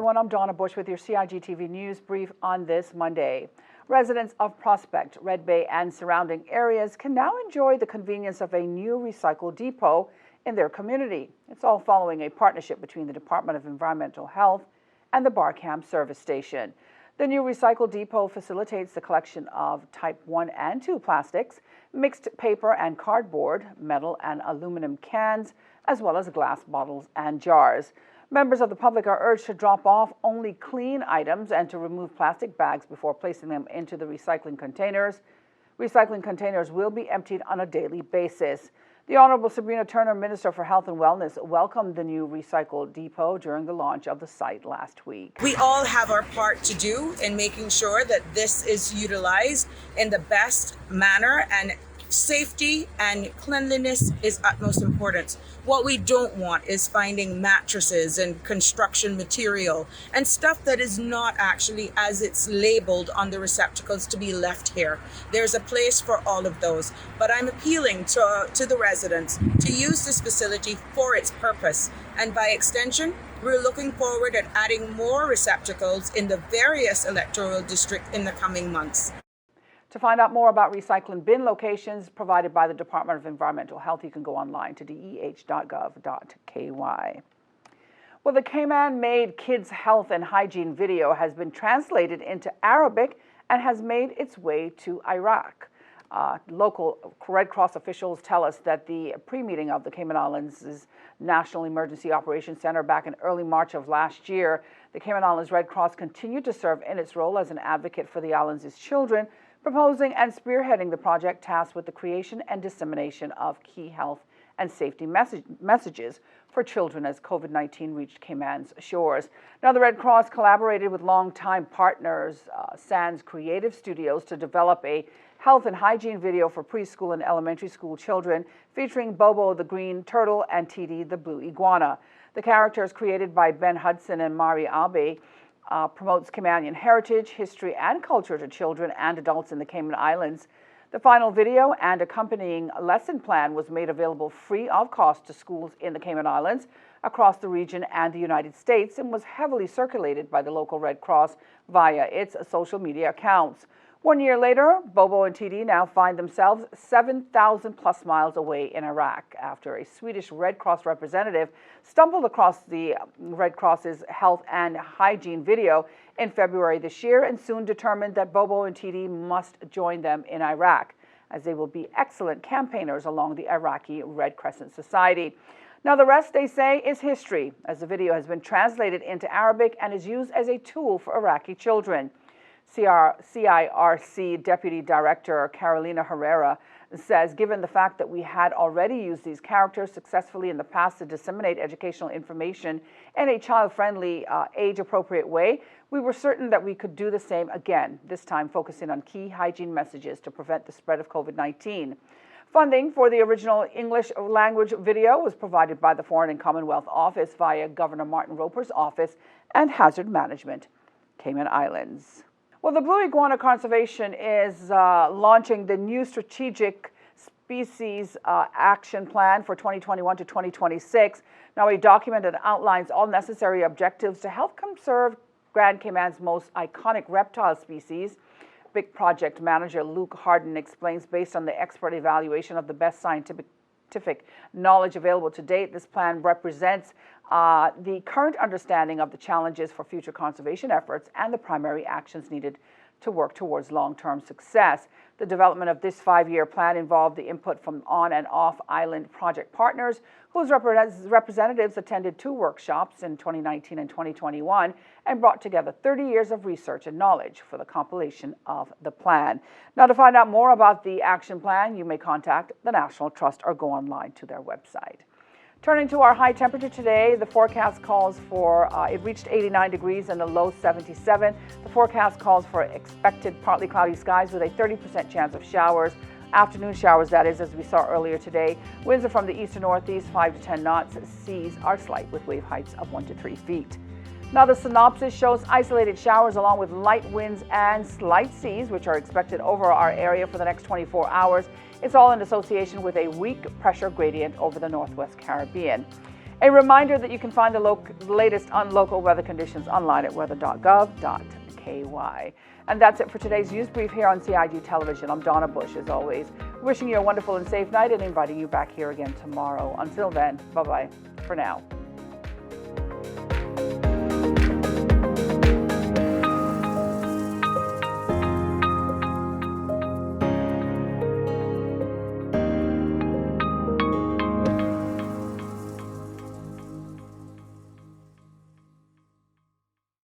everyone. I'm Donna Bush with your CIG-TV News Brief on this Monday. Residents of Prospect, Red Bay, and surrounding areas can now enjoy the convenience of a new recycle depot in their community. It's all following a partnership between the Department of Environmental Health and the Barcamp service station. The new recycle depot facilitates the collection of type 1 and 2 plastics, mixed paper and cardboard, metal and aluminum cans, as well as glass bottles and jars. Members of the public are urged to drop off only clean items and to remove plastic bags before placing them into the recycling containers. Recycling containers will be emptied on a daily basis. The Honorable Sabrina Turner, Minister for Health and Wellness, welcomed the new recycle depot during the launch of the site last week. We all have our part to do in making sure that this is utilized in the best manner, and safety and cleanliness is utmost importance. What we don't want is finding mattresses and construction material and stuff that is not actually as it's labeled on the receptacles to be left here. There's a place for all of those, but I'm appealing to the residents to use this facility for its purpose, and by extension, we're looking forward at adding more receptacles in the various electoral districts in the coming months. To find out more about recycling bin locations provided by the Department of Environmental Health, you can go online to deh.gov.ky. Well, the Cayman-made kids' health and hygiene video has been translated into Arabic and has made its way to Iraq. Local Redcross officials tell us that the pre-meeting of the Cayman Islands' National Emergency Operations Center back in early March of last year, the Cayman Islands Red Cross continued to serve in its role as an advocate for the islands' children, proposing and spearheading the project tasked with the creation and dissemination of key health and safety messages for children as COVID-19 reached Cayman's shores. Now, the Red Cross collaborated with longtime partners, Sands Creative Studios, to develop a health and hygiene video for preschool and elementary school children featuring Bobo the green turtle and TeeDee the blue iguana. The characters, created by Ben Hudson and Mari Abe, promotes Caymanian heritage, history, and culture to children and adults in the Cayman Islands. The final video and accompanying lesson plan was made available free of cost to schools in the Cayman Islands, across the region and the United States, and was heavily circulated by the local Red Cross via its social media accounts. 1 year later, Bobo and TeeDee now find themselves 7,000 plus miles away in Iraq after a Swedish Red Cross representative stumbled across the Red Cross's health and hygiene video in February this year and soon determined that Bobo and TeeDee must join them in Iraq, as they will be excellent campaigners along the Iraqi Red Crescent Society. Now, the rest, they say, is history, as the video has been translated into Arabic and is used as a tool for Iraqi children. CIRC Deputy Director Carolina Herrera says, given the fact that we had already used these characters successfully in the past to disseminate educational information in a child-friendly, age-appropriate way, we were certain that we could do the same again, this time focusing on key hygiene messages to prevent the spread of COVID-19. Funding for the original English language video was provided by the Foreign and Commonwealth Office via Governor Martin Roper's Office and Hazard Management, Cayman Islands. Well, the Blue Iguana Conservation is launching the new Strategic Species Action Plan for 2021 to 2026. Now, a document that outlines all necessary objectives to help conserve Grand Cayman's most iconic reptile species. Big project manager Luke Harden explains, based on the expert evaluation of the best scientific knowledge available to date, this plan represents the current understanding of the challenges for future conservation efforts and the primary actions needed to work towards long-term success. The development of this 5-year plan involved the input from on and off island project partners, whose representatives attended 2 workshops in 2019 and 2021 and brought together 30 years of research and knowledge for the compilation of the plan. Now, to find out more about the action plan, you may contact the National Trust or go online to their website. Turning to our high temperature today, the forecast calls for, it reached 89 degrees and a low 77. The forecast calls for expected partly cloudy skies with a 30% chance of showers. Afternoon showers, that is, as we saw earlier today. Winds are from the east to northeast, 5 to 10 knots. Seas are slight with wave heights of 1 to 3 feet. Now, the synopsis shows isolated showers along with light winds and slight seas, which are expected over our area for the next 24 hours. It's all in association with a weak pressure gradient over the Northwest Caribbean. A reminder that you can find the latest on local weather conditions online at weather.gov.ky. And that's it for today's news brief here on CIG Television. I'm Donna Bush, as always, wishing you a wonderful and safe night and inviting you back here again tomorrow. Until then, bye-bye for now.